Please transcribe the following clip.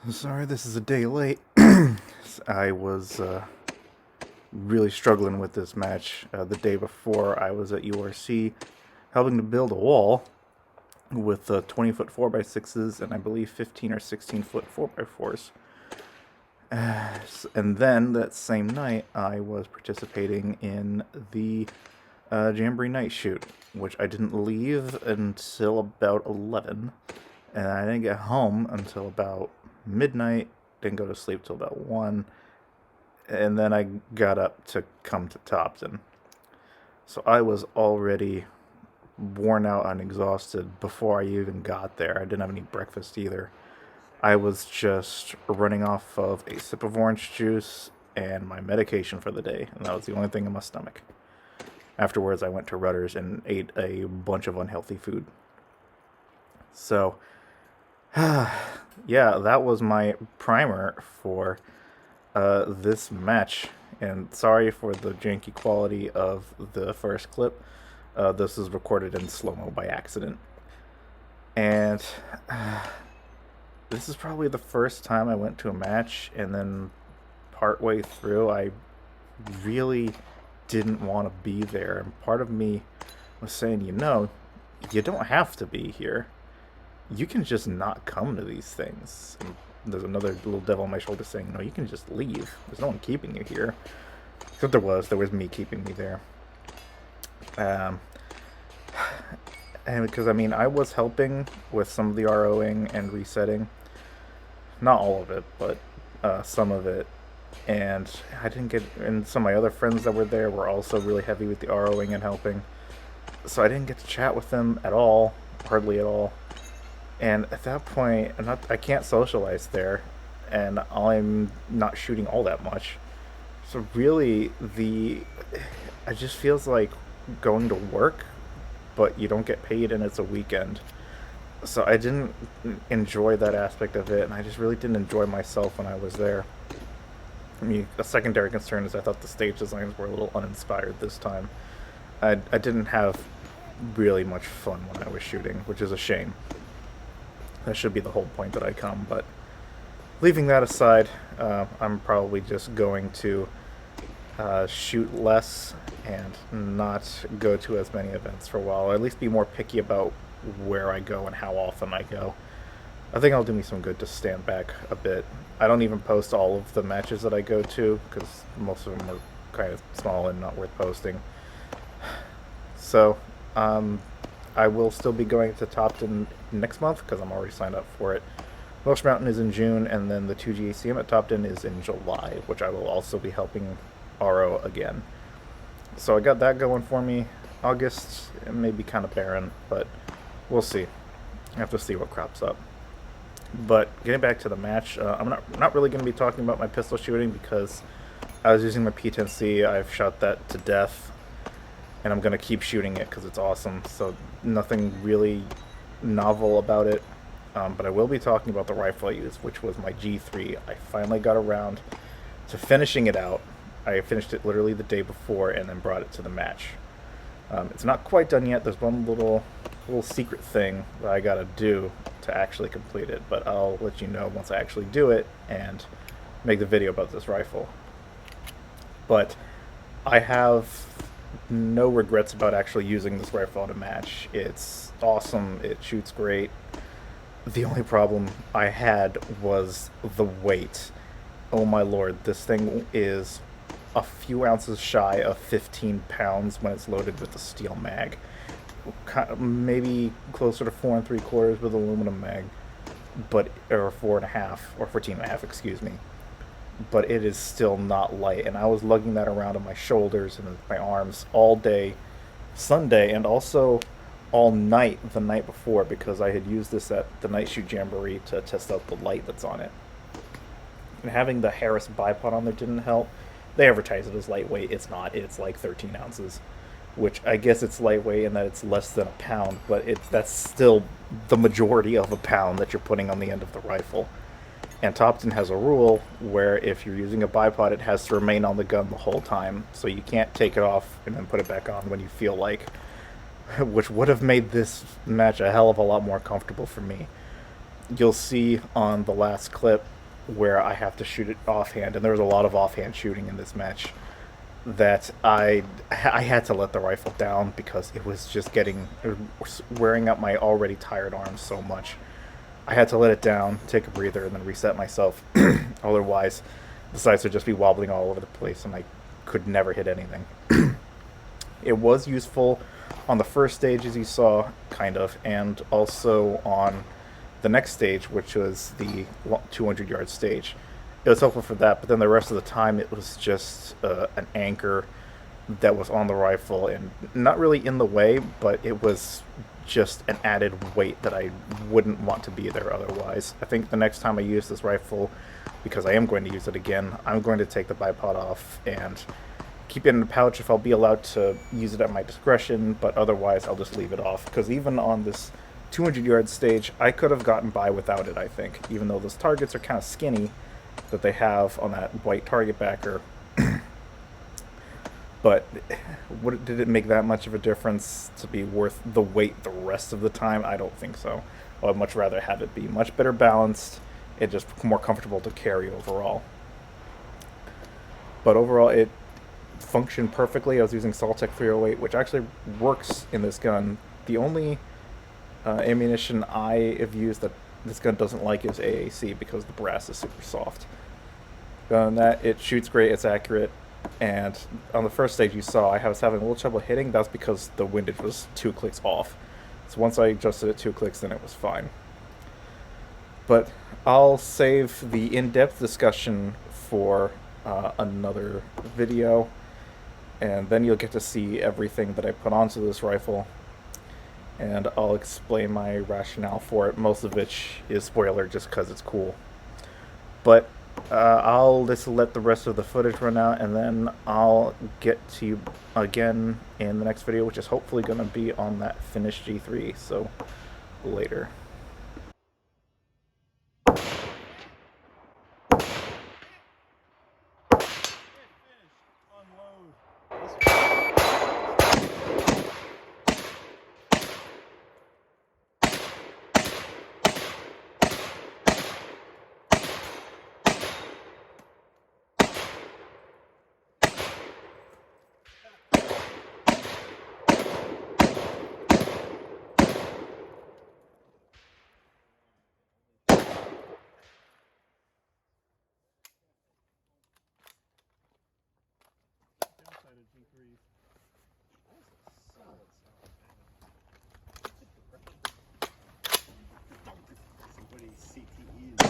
I'm sorry this is a day late. I was really struggling with this match. The day before, I was at URC helping to build a wall with 20-foot 4x6s and I believe 15 or 16-foot 4x4s. And then that same night, I was participating in the Jamboree Night Shoot, which I didn't leave until about 11. And I didn't get home until about midnight, didn't go to sleep till about 1, and then I got up to come to Topton. So I was already worn out and exhausted before I even got there. I didn't have any breakfast either. I was just running off of a sip of orange juice and my medication for the day, and that was the only thing in my stomach. Afterwards, I went to Rutter's and ate a bunch of unhealthy food. So, yeah, that was my primer for this match. And sorry for the janky quality of the first clip. This was recorded in slow mo by accident. And this is probably the first time I went to a match, and then partway through, I really didn't want to be there. And part of me was saying, you don't have to be here. You can just not come to these things. And there's another little devil on my shoulder saying, no, you can just leave. There's no one keeping you here. Except there was me keeping me there. Um, and because, I was helping with some of the ROing and resetting. Not all of it, but some of it. And and some of my other friends that were there were also really heavy with the ROing and helping. So I didn't get to chat with them at all, hardly at all. And at that point, I can't socialize there, and I'm not shooting all that much. So really, it just feels like going to work, but you don't get paid, and it's a weekend. So I didn't enjoy that aspect of it, and I just really didn't enjoy myself when I was there. A secondary concern is I thought the stage designs were a little uninspired this time. I didn't have really much fun when I was shooting, which is a shame. That should be the whole point that I come, but leaving that aside, I'm probably just going to shoot less and not go to as many events for a while, or at least be more picky about where I go and how often I go. I think it'll do me some good to stand back a bit. I don't even post all of the matches that I go to, because most of them are kind of small and not worth posting. So, I will still be going to Topton next month because I'm already signed up for it. Welsh Mountain is in June, and then the 2GACM at Topton is in July, which I will also be helping RO again. So I got that going for me. August may be kind of barren, but we'll see. I have to see what crops up. But getting back to the match, I'm not really going to be talking about my pistol shooting because I was using my P10C. I've shot that to death, and I'm going to keep shooting it because it's awesome. So nothing really novel about it. But I will be talking about the rifle I used, which was my G3. I finally got around to finishing it out. I finished it literally the day before and then brought it to the match. It's not quite done yet. There's one little secret thing that I gotta do to actually complete it, but I'll let you know once I actually do it and make the video about this rifle. But I have no regrets about actually using this rifle at a match. It's awesome. It shoots great. The only problem I had was the weight. Oh my lord, this thing is a few ounces shy of 15 pounds when it's loaded with a steel mag. Maybe closer to 4 3/4 with aluminum mag, or 4.5 or 14.5, excuse me. But it is still not light, and I was lugging that around on my shoulders and my arms all day Sunday, and also all night the night before, because I had used this at the Night Shoot Jamboree to test out the light that's on it. And having the Harris bipod on there didn't help. They advertise it as lightweight. It's not. It's like 13 ounces, which I guess it's lightweight in that it's less than a pound, but that's still the majority of a pound that you're putting on the end of the rifle. And Topton has a rule where if you're using a bipod, it has to remain on the gun the whole time, so you can't take it off and then put it back on when you feel like, which would have made this match a hell of a lot more comfortable for me. you'll see on the last clip where I have to shoot it offhand, and there was a lot of offhand shooting in this match, that I had to let the rifle down because it was just it was wearing out my already tired arms so much. I had to let it down, take a breather, and then reset myself. Otherwise, the sights would just be wobbling all over the place, and I could never hit anything. It was useful on the first stage, as you saw, kind of, and also on the next stage, which was the 200-yard stage. It was helpful for that, but then the rest of the time it was just an anchor that was on the rifle and not really in the way, but it was just an added weight that I wouldn't want to be there otherwise. I think the next time I use this rifle, because I am going to use it again, I'm going to take the bipod off and keep it in the pouch if I'll be allowed to use it at my discretion, but otherwise I'll just leave it off, because even on this 200-yard stage, I could have gotten by without it, I think, even though those targets are kind of skinny that they have on that white target backer. But did it make that much of a difference to be worth the weight the rest of the time? I don't think so. I'd much rather have it be much better balanced and just more comfortable to carry overall. But overall, it functioned perfectly. I was using Saltec 308, which actually works in this gun. The only ammunition I have used that this gun doesn't like is AAC because the brass is super soft. On that, it shoots great, it's accurate, and on the first stage you saw I was having a little trouble hitting. That's because the windage was 2 clicks off. So once I adjusted it 2 clicks, then it was fine. But I'll save the in-depth discussion for another video, and then you'll get to see everything that I put onto this rifle, and I'll explain my rationale for it, most of which is spoiler just because it's cool. But I'll just let the rest of the footage run out, and then I'll get to you again in the next video, which is hopefully going to be on that finished G3, so later. Somebody's CTE